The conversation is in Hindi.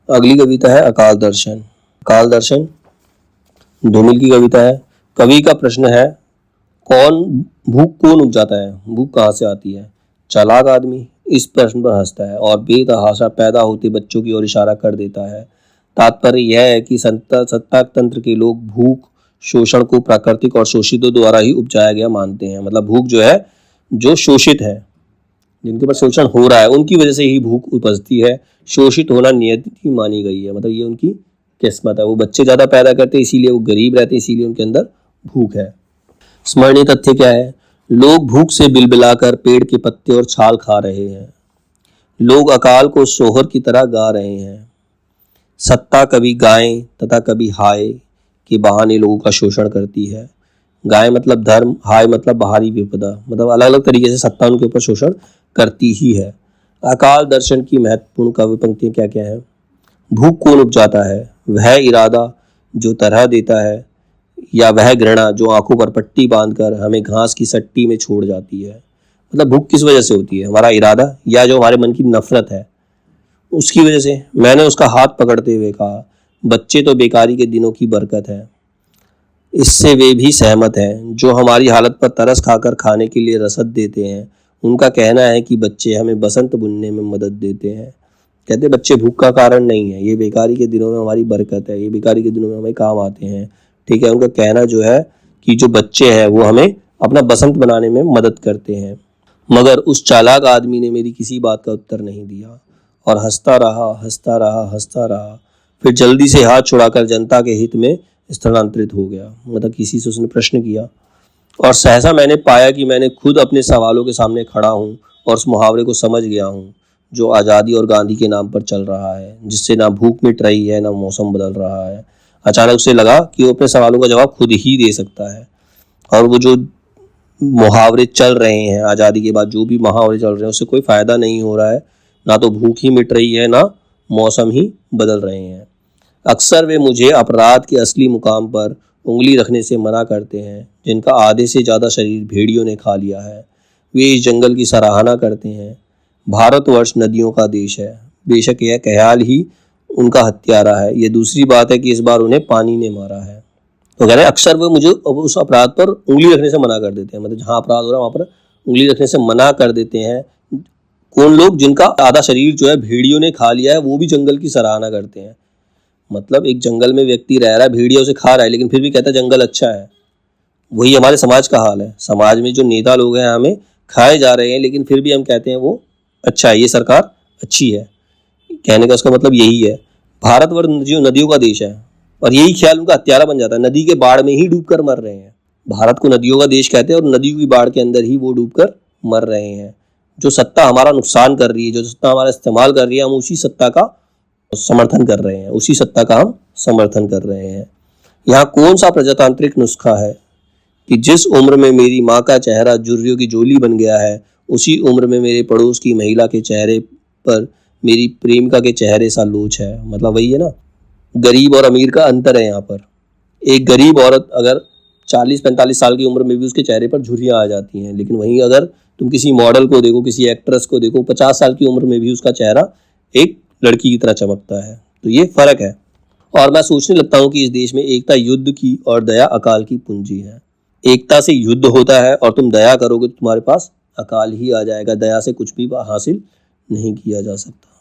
अगली कविता है अकाल दर्शन। अकाल दर्शन धूमिल की कविता है। कवि का प्रश्न है, भूख कौन उपजाता है, भूख कहाँ से आती है? चालाक आदमी इस प्रश्न पर हंसता है और बेतहाशा पैदा होते बच्चों की ओर इशारा कर देता है। तात्पर्य यह है कि सत्ता तंत्र के लोग भूख शोषण को प्राकृतिक और शोषितों द्वारा ही उपजाया गया मानते हैं। मतलब भूख जो है, जो शोषित है, जिनके ऊपर शोषण हो रहा है, उनकी वजह से ही भूख उपजती है। शोषित होना नियति मानी गई है, मतलब ये उनकी किस्मत है। वो बच्चे ज्यादा पैदा करते हैं, इसीलिए वो गरीब रहते हैं, इसीलिए उनके अंदर भूख है। स्मरणीय तथ्य क्या है? लोग भूख से बिलबिलाकर पेड़ के पत्ते और छाल खा रहे हैं। लोग अकाल को सोहर की तरह गा रहे हैं। सत्ता कभी गाय तथा कभी हाय के बहाने लोगों का शोषण करती है। गाय मतलब धर्म, हाय मतलब बाहरी विपदा, मतलब अलग अलग तरीके से सत्ता उनके ऊपर शोषण करती ही है। अकाल दर्शन की महत्वपूर्ण काव्य पंक्तियां क्या क्या है? भूख कौन उपजाता है? वह इरादा जो तरह देता है, या वह घृणा जो आंखों पर पट्टी बांधकर हमें घास की सट्टी में छोड़ जाती है। मतलब भूख किस वजह से होती है? हमारा इरादा, या जो हमारे मन की नफरत है उसकी वजह से। मैंने उसका हाथ पकड़ते हुए कहा, बच्चे तो बेकारी के दिनों की बरकत है। इससे वे भी सहमत हैं जो हमारी हालत पर तरस खाकर खाने के लिए रसद देते हैं। उनका कहना है कि बच्चे हमें बसंत बुनने में मदद देते हैं। कहते बच्चे भूख का कारण नहीं है, ये बेकारी के दिनों में हमारी बरकत है, ये बेकारी के दिनों में हमें काम आते हैं। ठीक है, उनका कहना जो है कि जो बच्चे हैं वो हमें अपना बसंत बनाने में मदद करते हैं। मगर उस चालाक आदमी ने मेरी किसी बात का उत्तर नहीं दिया और हंसता रहा, हंसता रहा, हंसता रहा। फिर जल्दी से हाथ छुड़ाकर जनता के हित में स्थानांतरित हो गया। मतलब किसी से उसने प्रश्न किया और सहसा मैंने पाया कि मैंने खुद अपने सवालों के सामने खड़ा हूँ और उस मुहावरे को समझ गया हूँ जो आज़ादी और गांधी के नाम पर चल रहा है, जिससे ना भूख मिट रही है ना मौसम बदल रहा है। अचानक उसे लगा कि वो अपने सवालों का जवाब खुद ही दे सकता है। और वो जो मुहावरे चल रहे हैं आज़ादी के बाद, जो भी मुहावरे चल रहे हैं, उससे कोई फ़ायदा नहीं हो रहा है। ना तो भूख ही मिट रही है, ना मौसम ही बदल रहे हैं। अक्सर वे मुझे अपराध के असली मुकाम पर उंगली रखने से मना करते हैं, जिनका आधे से ज़्यादा शरीर भेड़ियों ने खा लिया है। वे इस जंगल की सराहना करते हैं। भारतवर्ष नदियों का देश है, बेशक यह ख्याल ही उनका हत्यारा है। यह दूसरी बात है कि इस बार उन्हें पानी ने मारा है। तो कह रहे हैं अक्सर वो मुझे उस अपराध पर उंगली रखने से मना कर देते हैं। मतलब जहाँ अपराध हो रहा है वहाँ पर उंगली रखने से मना कर देते हैं। कौन लोग? जिनका आधा शरीर जो है भेड़ियों ने खा लिया है, वो भी जंगल की सराहना करते हैं। मतलब एक जंगल में व्यक्ति रह रहा है, भेड़िया उसे खा रहा है, लेकिन फिर भी कहता है जंगल अच्छा है। वही हमारे समाज का हाल है। समाज में जो नेता लोग हैं हमें खाए जा रहे हैं, लेकिन फिर भी हम कहते हैं वो अच्छा है, ये सरकार अच्छी है। कहने का उसका मतलब यही है। भारतवर्ष नदियों का देश है, और यही ख्याल उनका हत्यारा बन जाता है। नदी के बाढ़ में ही डूबकर मर रहे हैं। भारत को नदियों का देश कहते हैं और नदियों की बाढ़ के अंदर ही वो डूबकर मर रहे हैं। जो सत्ता हमारा नुकसान कर रही है, जो सत्ता हमारा इस्तेमाल कर रही है, हम उसी सत्ता का समर्थन कर रहे हैं, उसी सत्ता का हम समर्थन कर रहे हैं। यहाँ कौन सा प्रजातांत्रिक नुस्खा है कि जिस उम्र में मेरी माँ का चेहरा जुर्रियों की जोली बन गया है, उसी उम्र में मेरे पड़ोस की महिला के चेहरे पर मेरी प्रेमिका के चेहरे सा लोच है। मतलब वही है ना, गरीब और अमीर का अंतर है यहाँ पर। एक गरीब औरत अगर 40-45 साल की उम्र में भी उसके चेहरे पर झुर्रियाँ आ जाती हैं, लेकिन वहीं अगर तुम किसी मॉडल को देखो, किसी एक्ट्रेस को देखो, 50 साल की उम्र में भी उसका चेहरा एक लड़की की तरह चमकता है। तो ये फर्क है। और मैं सोचने लगता हूँ कि इस देश में एकता युद्ध की और दया अकाल की पूंजी है। एकता से युद्ध होता है और तुम दया करोगे तो तुम्हारे पास अकाल ही आ जाएगा। दया से कुछ भी हासिल नहीं किया जा सकता।